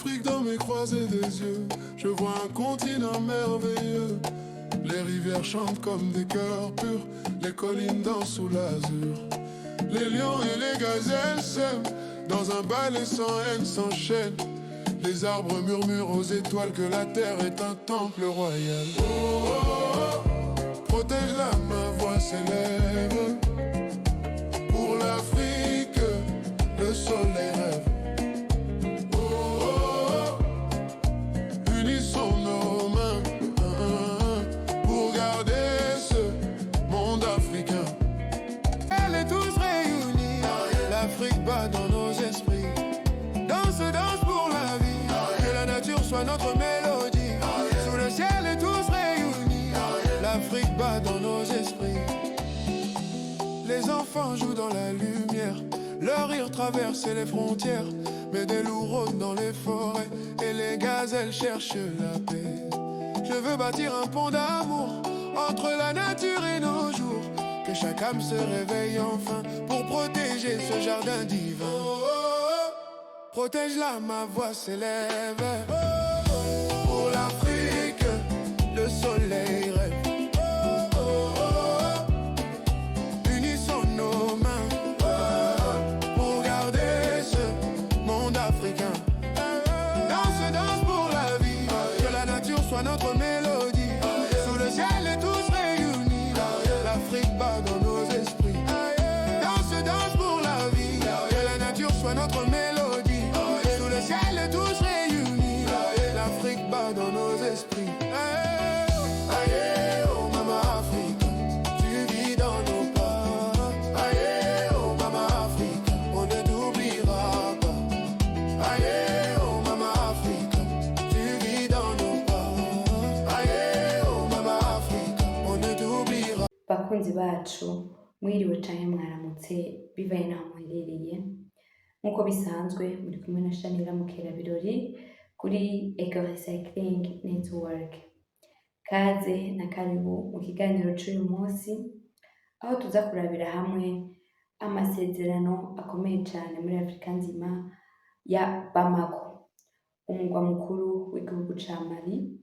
l'Afrique dans mes croisées des yeux. Je vois un continent merveilleux. Les rivières chantent comme des chœurs purs. Les collines dansent sous l'azur. Les lions et les gazelles s'aiment. Dans un ballet sans haine s'enchaînent. Les arbres murmurent aux étoiles que la terre est un temple royal. Oh, oh, oh, protège-la, ma voix s'élève. Pour l'Afrique, le soleil rêve. Oh, oh, oh, unissons nos mains pour garder ce monde africain. Elle est tous réunis, l'Afrique bat dans nos esprits. Danse pour la vie, que la nature soit notre mélodie. Sous le ciel et tous réunis, l'Afrique bat dans nos esprits. Les enfants jouent dans la lumière, leur rire traverse les frontières. Mais des loups rôdent dans les forêts et les gazelles cherchent la paix. Je veux bâtir un pont d'amour entre la nature et nos jours. Que chaque âme se réveille enfin pour protéger ce jardin divin. Oh, oh, oh, protège-la, ma voix s'élève. Oh, oh, oh, pour l'Afrique, le soleil rêve. Oh, oh, oh, unissons nos mains pour garder ce monde africain. Danse pour la vie, que la nature soit notre mélodie. Sous le ciel et tous réunis, l'Afrique bat dans nos esprits. Danse pour la vie, que la nature soit notre mélodie. Sous le ciel et tous réunis, l'Afrique bat dans nos esprits. Aïe, oh maman Afrique, tu vis dans nos pas. Aïe, oh maman Afrique, on ne t'oubliera pas. Aïe, oh maman Afrique, tu vis dans nos pas. Aïe, oh maman Afrique, on ne t'oubliera. Bakunzi bacu mwiriwe canke mwaramutse bivaye naho muherereye. Nk'uko bisanzwe muri kumwe na Shanira Mukerabirori kuri Eco Recycling Network. Kaze na karibu mu kiganiro c'uyu munsi, aho tuza kurabira hamwe amasezerano akomeye cane muri Afrika nzima ya Bamako, umugwa mukuru w'igihugu ca Mali,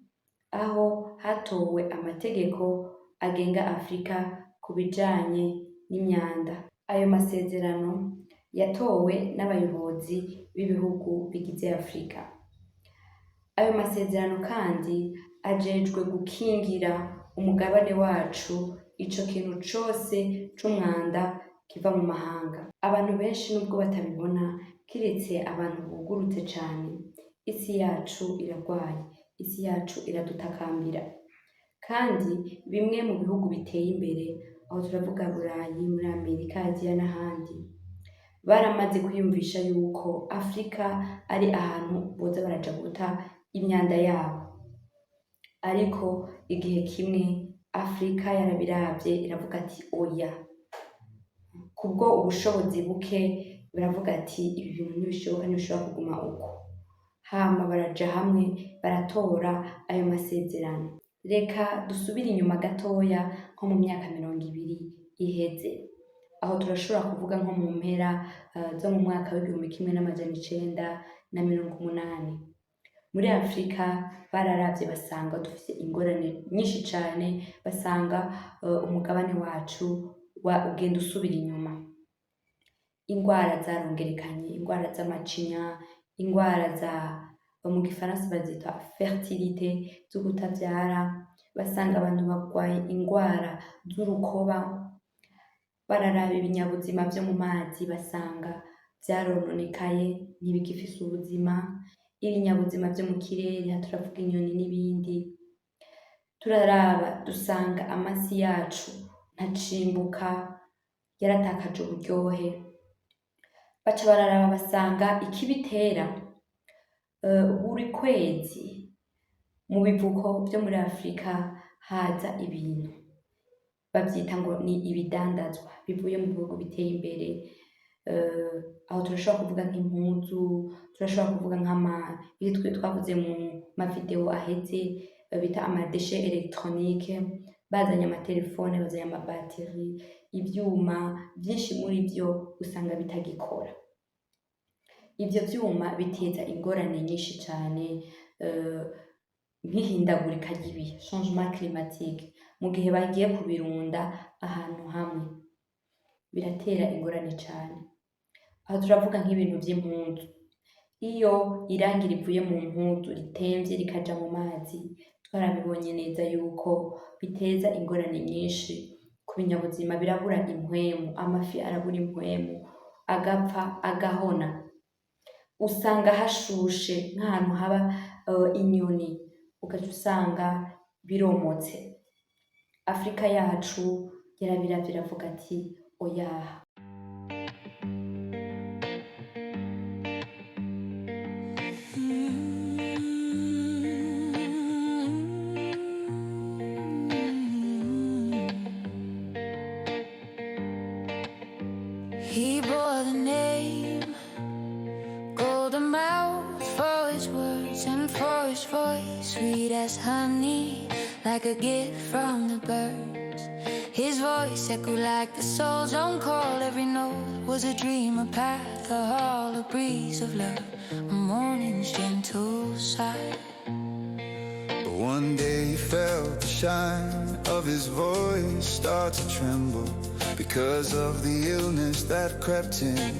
aho hatowe amategeko agenga Afrika ku bijanye n'imyanda. Ayo masezerano yatowe n'abayobozi b'ibihugu bigize Afrika. Ayo masezerano kandi ajejwe gukingira umugabane wacu ico kintu cose c'umwanda kiva mu mahanga. Abantu benshi nubwo batabibona, kiretse abantu bugurutse cane, isi yacu iragwaye, isi yacu iradutakambira. Kandi bimwe mu bihugu biteye imbere, aho turavuga Burayi, muri Amerika, Aziya n'ahandi, baramaze kwiyumvisha yuko Afrika ari ahantu boza baraja guta imyanda yabo. Ariko igihe kimwe Afrika yarabiravye iravuga ati oya, kubwo ubushobozi buke baravuga ati ibi bintu ntibishoboka, ntibishobora kuguma uko. Hama baraja hamwe baratora ayo masezerano. Reka dusubire inyuma gatoya nko mu myaka 20 iheze, aho turashobora kuvuga nko mu mpera zo mu mwaka w'1980. Muri Afrika bararavye basanga dufise ingorane nyinshi cane, basanga umugabane wacu ugenda usubira inyuma. Ingwara zarongerekanye, ingwara z'amacinya, ingwara za mu gifaransa bazita fertilité, zo kutavyara, basanga abantu bagwaye ingwara z'urukoba. Bararaba ibinyabuzima vyo mu mazi basanga vyarononekaye, ntibigifise ubuzima. Ibinyabuzima vyo mu kirere, turavuga inyoni n'ibindi. Turaraba dusanga amasi yacu ntacimbuka, yaratakaje uburyohe. Baca bararaba basanga ikibitera buri kwezi mu bivuko vyo muri Afrika haza ibintu bavyita ngo ni ibidandazwa bivuye mu bihugu biteye imbere. Aho turashobora kuvuga nk'impuzu, turashobora kuvuga ibyo twavuze mu mavideo aheze bita amadeshe electronique. Bazanye amatelefone, bazanye amabateri, ivyuma vyinshi muri vyo usanga bitagikora. ivyo vyuma biteza ingorane nyinshi cane nk'ihindagurika ry'ibihe changement climatique mu gihe bagiye kubirunda ahantu hamwe biratera ingorane cane. Aho turavuga nk'ibintu vy'impuzu, iyo irangi rivuye mu mpuzu ritemvye rikaja mu mazi twarabibonye neza yuko biteza ingorane nyinshi ku binyabuzima, birabura impwemu, amafi arabura impwemu agapfa agahona, usanga hashushe nk'ahantu haba inyoni ugaca usanga biromotse. Afrika yacu yarabiravye iravuga ati oyaha. He bore the name, golden mouth for his words and for his voice, sweet as honey, like a gift from the birds. His voice echoed like the soul's own call. Every note was a dream, a path, a hall, a breeze of love, a morning's gentle sigh. But one day he felt the shine of his voice start to tremble because of the illness that crept in,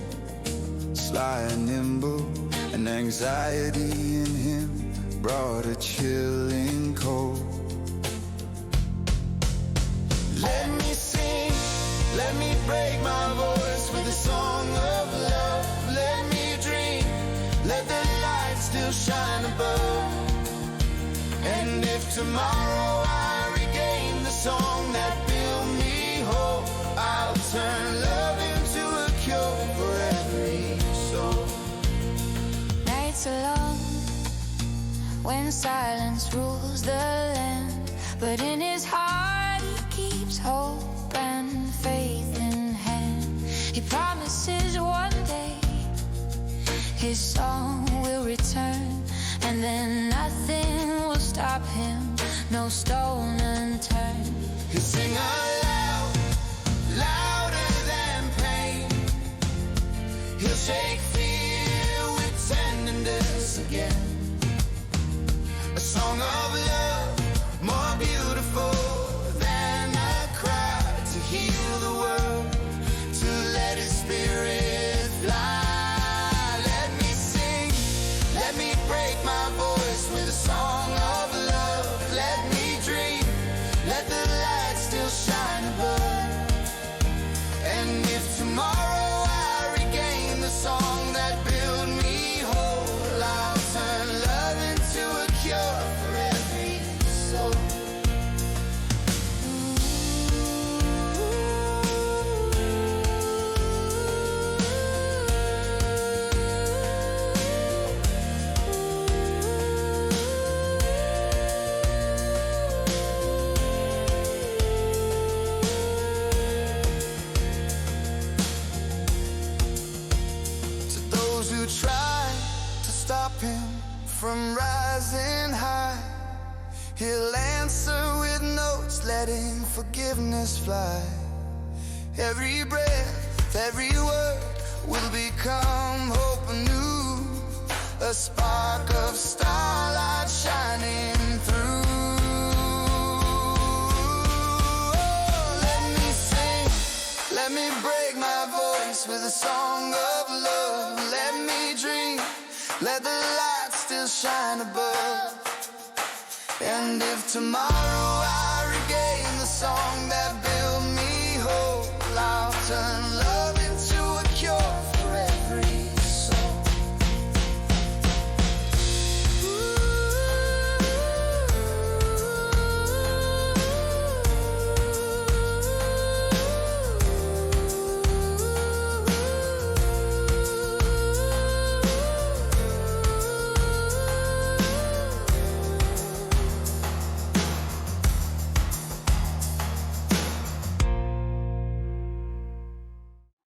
sly and nimble, and anxiety in him brought a chilling cold. Let me sing, let me break my voice with a song of love. Let me dream, let the light still shine above. And if tomorrow I regain the song that built me whole, I'll turn love into a cure for every soul. Nights are long when silence rules the land, but in his heart he keeps hope and faith in hand. He promises one day his song will return, and then nothing will stop him, no stone unturned. He'll sing aloud, louder than pain. He'll shake fear with tenderness again. A song of love, more beautiful than a cry, to heal the world, to let his spirit fly. Let me sing, let me break my voice with a song of love. Let me dream, let the light still shine above. And if tomorrow I regain the song that built me whole, I'll turn love into a cure for every soul. To those who try to stop him from rising high, he'll answer with notes letting forgiveness fly. Every breath, every word will become hope anew, a spark of starlight shining through. Oh, let me sing, let me break my voice with a song of love. Let me dream, let the light still shine above. And if tomorrow I regain the song that built me whole, I'll turn love into a cure for every soul.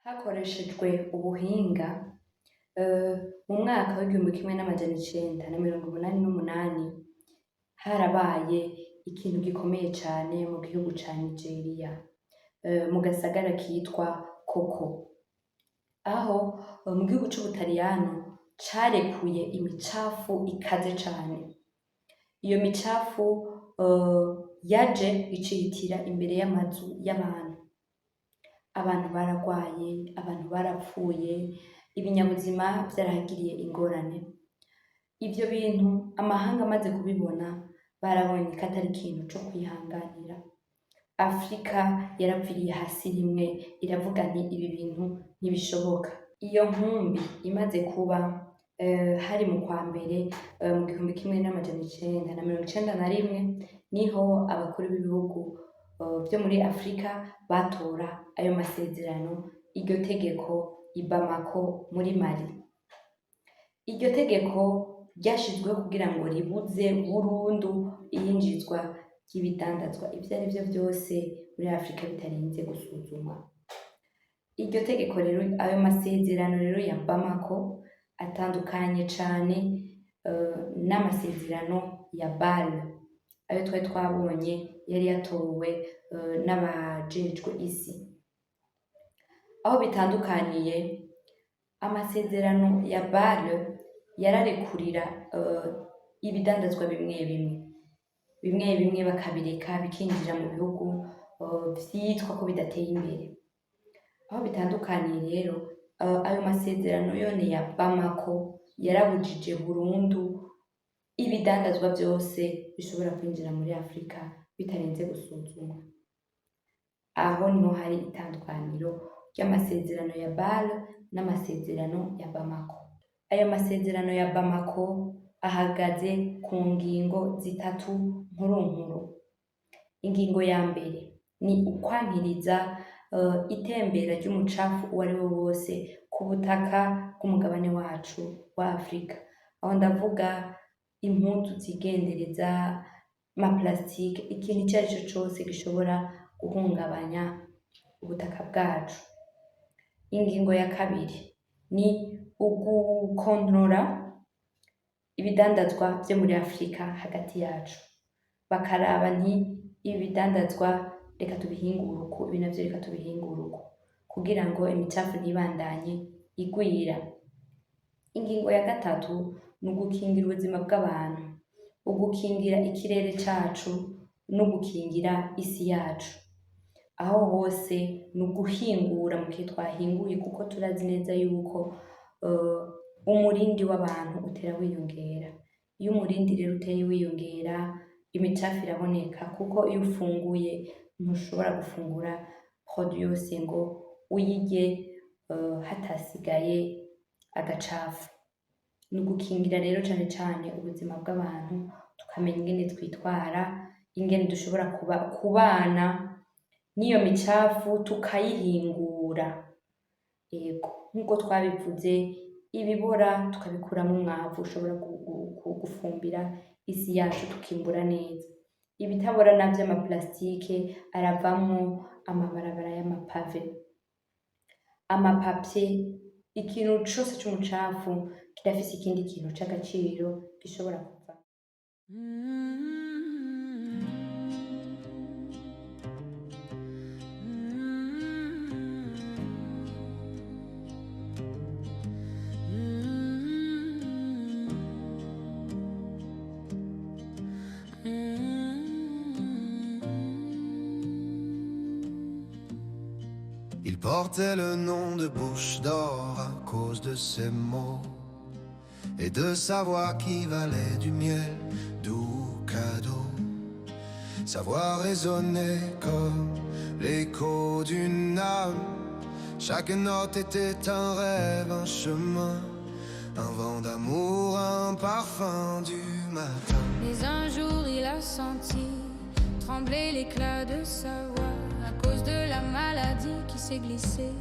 Hakoreshejwe ubuhinga mu mwaka w'1988 harabaye ikintu gikomeye cane mu gihugu ca Nigeria, mu gasagara kitwa Koko, aho mu gihugu c'Ubutaliyano carekuye imicafu ikaze cane. Iyo micafu yaje icihitira imbere y'amazu y'abantu. Abantu baragwaye, abantu barapfuye, ibinyabuzima vyarahagiriye ingorane. Ivyo bintu amahanga amaze kubibona barabonye ko atari ikintu co kwihanganira. Afrika yarapfiriye hasi rimwe iravuga nti ibi bintu ntibishoboka. Iyo nkumbi imaze kuba hari mu kwa mbere mu 1991 niho abakuru b'ibihugu vyo muri Afrika batora ayo masezerano, iryo tegeko i Bamako muri Mali. Iryo tegeko ryashizweho kugira ngo ribuze burundu iyinjizwa ry'ibidandazwa ivyo ari vyo vyose muri Afrika bitarinze gusuzumwa. Iryo tegeko rero, ayo masezerano rero ya Bamako atandukanye cane n'amasezerano ya Bâle, ayo twari twabonye yari yatowe n'abajejwe isi. Aho bitandukaniye, amasezerano ya Bâle yararekurira ibidandazwa bimwe bimwe bakabireka bikinjira mu bihugu vyitwa ko bidateye imbere. Aho bitandukaniye rero, ayo masezerano yone ya Bamako yarabujije burundu ibidandazwa vyose bishobora kwinjira muri Afrika bitarenze gusuzumwa. Aho niho hari itandukaniro ry'amasezerano ya Bâle n'amasezerano ya Bamako. Ayo masezerano ya Bamako ahagaze ku ngingo zitatu nkuru. Ingingo ya mbere ni ukwankiriza itembera ry'umucafu uwo ari wo wose ku butaka bw'umugabane wacu wa Afrika. Aho ndavuga impuzu zigendereza, amaplastique, ikintu ico ari co cose gishobora guhungabanya ubutaka bwacu. Ingingo ya kabiri ni ugukontorora ibidandazwa vyo muri Afrika hagati yacu, bakaraba nti ibi bidandazwa reka tubihingure uku, ibi navyo reka tubihingure uku, kugira ngo imicafu ntibandanye igwira. Ingingo ya gatatu ni ugukingira ubuzima bw'abantu, ugukingira ikirere cacu no gukingira isi yacu. Aho hose ni uguhingura mu gihe twahinguye, kuko turazi neza yuko umurindi w'abantu utera wiyongera. Iyo umurindi rero uteye wiyongera, imicafu iraboneka, kuko iyo ufunguye ntushobora gufungura produit yose ngo uyirye hatasigaye agacafu. Ni ugukingira rero cane cane ubuzima bw'abantu, tukamenya ingene twitwara, ingene dushobora kubana n'iyo micafu tukayihingura. Yego, nk'uko twabivuze, ibibora tukabikuramwo umwavu ushobora gufumbira isi yacu tukimbura neza. Ibitabora navyo, amaplastique, aravamwo amabarabara y'amapave, amapapye. Ikintu cose c'umucafu kirafise ikindi kintu c'agaciro gishobora kuva. Il portait le nom de Bouche d'Or à cause de ses mots et de sa voix qui valait du miel, doux cadeau. Sa voix résonnait comme l'écho d'une âme. Chaque note était un rêve, un chemin, un vent d'amour, un parfum du matin. Mais un jour il a senti trembler l'éclat de sa voix à cause de la maladie qui s'est glissée,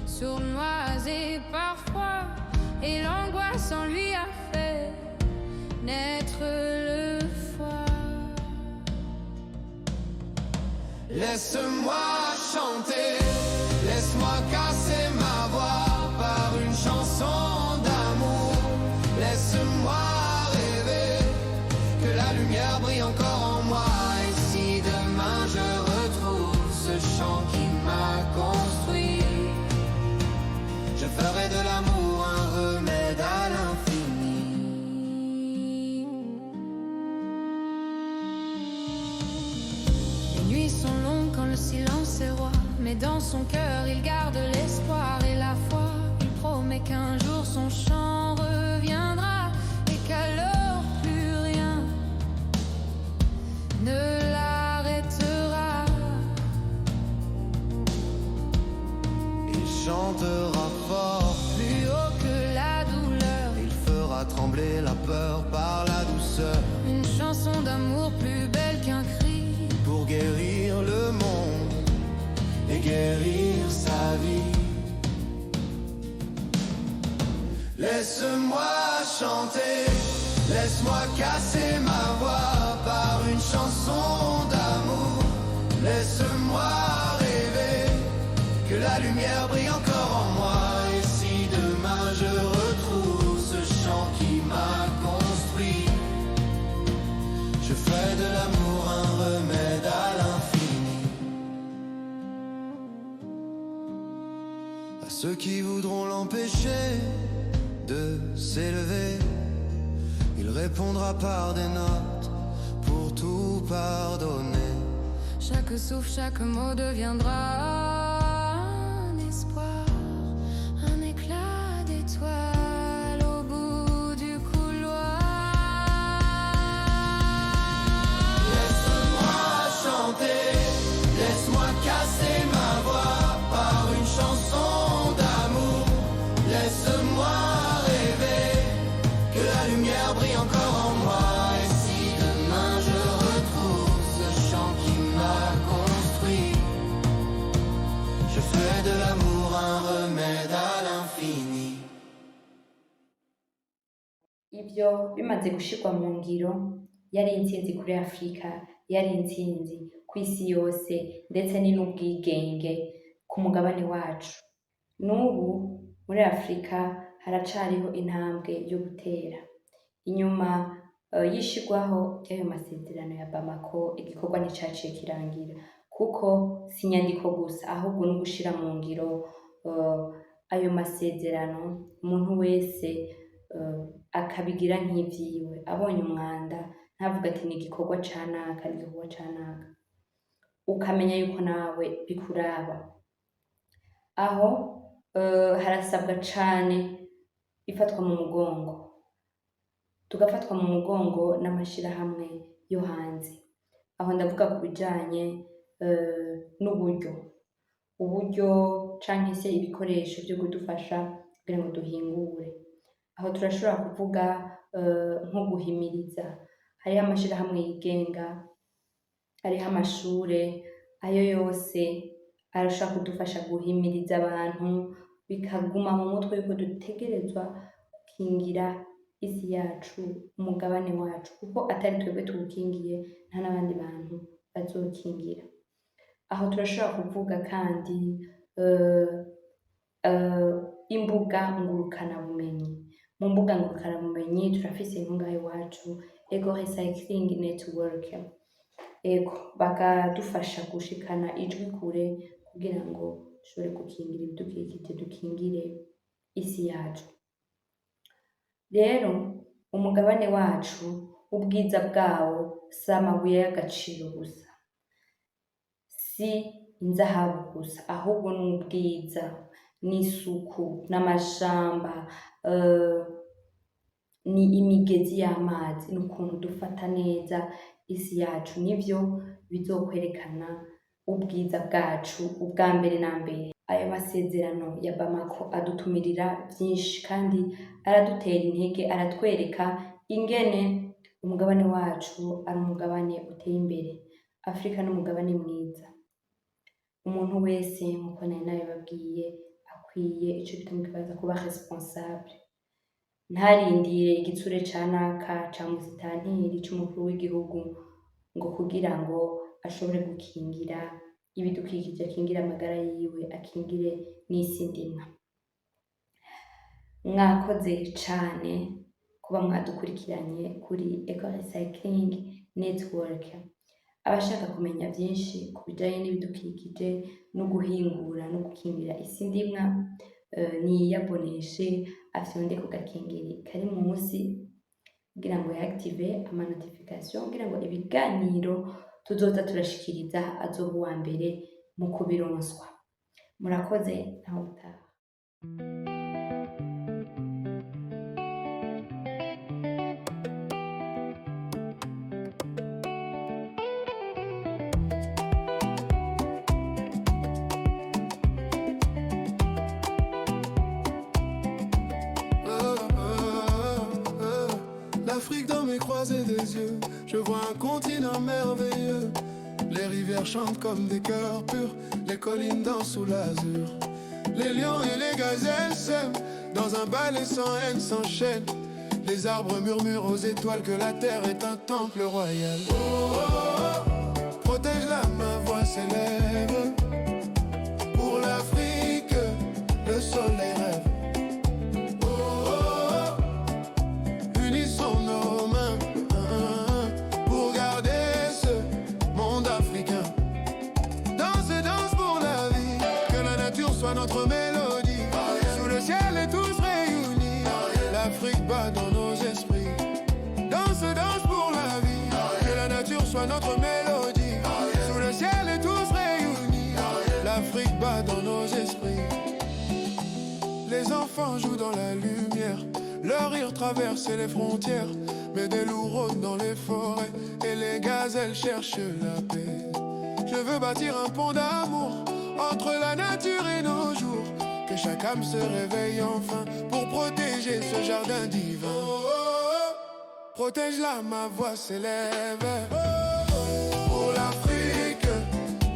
sournoise et parfois, et l'angoisse en lui a fait naître le froid. Laisse-moi chanter, laisse-moi casser ma voix par une chanson d'amour. Laisse-moi rêver que la lumière brille encore en moi. Et si demain je retrouve ce chant qui m'a construit, je ferai de l'amour un remède à l'infini. douleur, il garde l'espoir et la foi. Il promet qu'un jour son chant reviendra et qu'alors plus rien ne l'arrêtera. Il chantera fort, Plus haut que la douleur, il fera trembler la peur par la douceur, une chanson d'amour plus belle qu'un cri. pour guérir le monde et guérir sa vie. Laisse-moi chanter, laisse-moi casser ma voix par une chanson d'amour. Laisse-moi rêver que la lumière brille encore en moi. Et si demain je retrouve ce chant qui m'a construit, je ferai de l'amour un remède à l'infini. À ceux qui voudront l'empêcher de s'élever, il répondra par des notes pour tout pardonner. Chaque souffle, chaque mot deviendra un espoir, un éclat d'étoile au bout du couloir. Laisse-moi chanter, laisse-moi casser ma voix par une chanson d'amour. Laisse-moi rêver que la lumière brille encore en moi. Et si demain je retrouve ce chant qui m'a construit, je ferai de l'amour un remède à l'infini. Ibyo bimaze gushirwa mu ngiro yari intsinzi kuri Afurika, yari intsinzi ku isi yose ndetse ni n'ubwigenge ku mugabane wacu. N'ubu muri Afurika haracariho intambwe yo gutera. Inyuma y'ishirwaho ry'ayo masezerano ya Bamako, igikorwa nticaciye kirangira kuko si inyandiko gusa, ahubwo no gushira mu ngiro ayo masezerano umuntu wese akabigira nk'ivyiwe. Abonye umwanda ntavuga ati ni igikorwa canaka, ni igikorwa canaka, ukamenya yuko nawe bikuraba. Aho harasabwa cane ifatwa mu mugongo, tugafatwa mu mugongo n'amashirahamwe yo hanze. Aho ndavuga ku bijanye uburyo canke se ibikoresho vyo kudufasha kugira ngo duhingure. Aho turashobora kuvuga nko guhimiriza. Hariho amashirahamwe yigenga, hariho amashure, ayo yose arashobora kudufasha guhimiriza abantu, bikaguma mu mutwe yuko dutegerezwa gukingira isi yacu, umugabane wacu, kuko atari twebwe tuwukingiye nta n'abandi bantu bazokingira. Aho turashobora kuvuga kandi imbuga ngurukanabumenyi. Mu mbuga ngurukanabumenyi turafise inkunga iwacu Ego Recycling Network. Ego bakadufasha gushikana ijwi kure kugira ngo dushobore gukingira ibidukikije, dukingire isi yacu. Rero umugabane wacu ubwiza bwawo si amabuye y'agaciro gusa, si inzahabu gusa, ahubwo n'ubwiza, n'isuku, n'amashamba, ni imigezi y'amazi, n'ukuntu dufata neza isi yacu. Nivyo bizokwerekana ubwiza bwacu ubwa mbere na mbere. Ayo masezerano ya Bamako adutumirira vyinshi kandi aradutera intege, aratwereka ingene umugabane wacu ari umugabane uteye imbere. Afrika n'umugabane mwiza. Umuntu wese nkuko nari nabibabwiye akwiye ico bita mu kibaza kuba responsable. Ntarindire igitsure canaka ca musitanteri c'umukuru w'igihugu ngo kugira ngo ashobore gukingira ibidukikije, akingire amagara yiwe, akingire n'isi ndimwa. Mwakoze cane kuba mwadukurikiranye kuri Eco Recycling Network. Abashaka kumenya vyinshi ku bijanye n'ibidukikije no guhingura no gukingira isi ndimwa, niyaboneshe afyonde ku gakengeri kari munsi kugira ngo yaactive ama notification, kugira ngo ibiganiro tuzoza turashikiriza azoba uwa mbere mu kubironswa. murakoze naho utaha. L'Afrique dans mes croisées des yeux, je vois un continent merveilleux. Les rivières chantent comme des cœurs purs, les collines dansent sous l'azur. Les lions et les gazelles s'aiment, dans un ballet sans haine s'enchaînent. Les arbres murmurent aux étoiles que la terre est un temple royal. Oh, oh, oh, protège-la, ma voix s'élève. Pour l'Afrique, le soleil rêve. Soit notre mélodie, sous le ciel et tous réunis. L'Afrique bat dans nos esprits. Danse, danse pour la vie. Que la nature soit notre mélodie, sous le ciel et tous réunis. L'Afrique bat dans nos esprits. Les enfants jouent dans la lumière, leur rire traverse les frontières. Mais des loups rôdent dans les forêts et les gazelles cherchent la paix. Je veux bâtir un pont d'amour entre la nature et nos jours, que chaque âme se réveille enfin pour protéger ce jardin divin. Oh, oh, oh, protège-la, ma voix s'élève. Oh, oh, oh, pour l'Afrique,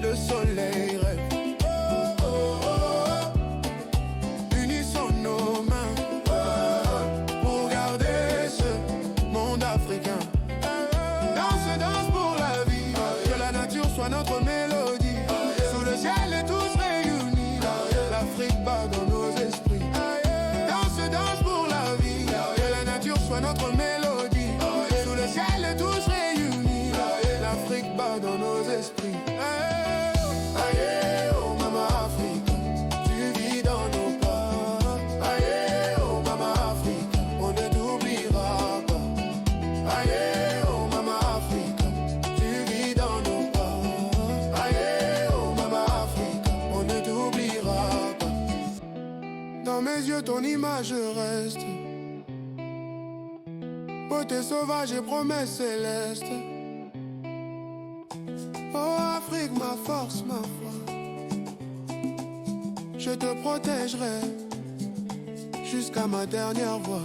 le soleil rêve. Oh, oh, oh, unissons nos mains, oh, oh, pour garder ce monde africain. Danse, danse pour la vie, que la nature soit notre mélodie. Sous le ciel et tous réunis, l'Afrique bat dans nos esprits. Danse, danse pour la vie, que la nature soit notre mélodie. Sous le ciel et tous réunis, l'Afrique bat dans nos esprits. Aïe, oh maman Afrique, tu vis dans nos pas. Aïe, oh maman Afrique, on ne t'oubliera pas. Aïe, oh maman Afrique, tu vis dans nos pas. Aïe, oh maman Afrique, on ne t'oubliera pas. Dans mes yeux ton image reste, beauté sauvage et promesse céleste. Oh Afrique, ma force, ma foi, je te protégerai jusqu'à ma dernière voix.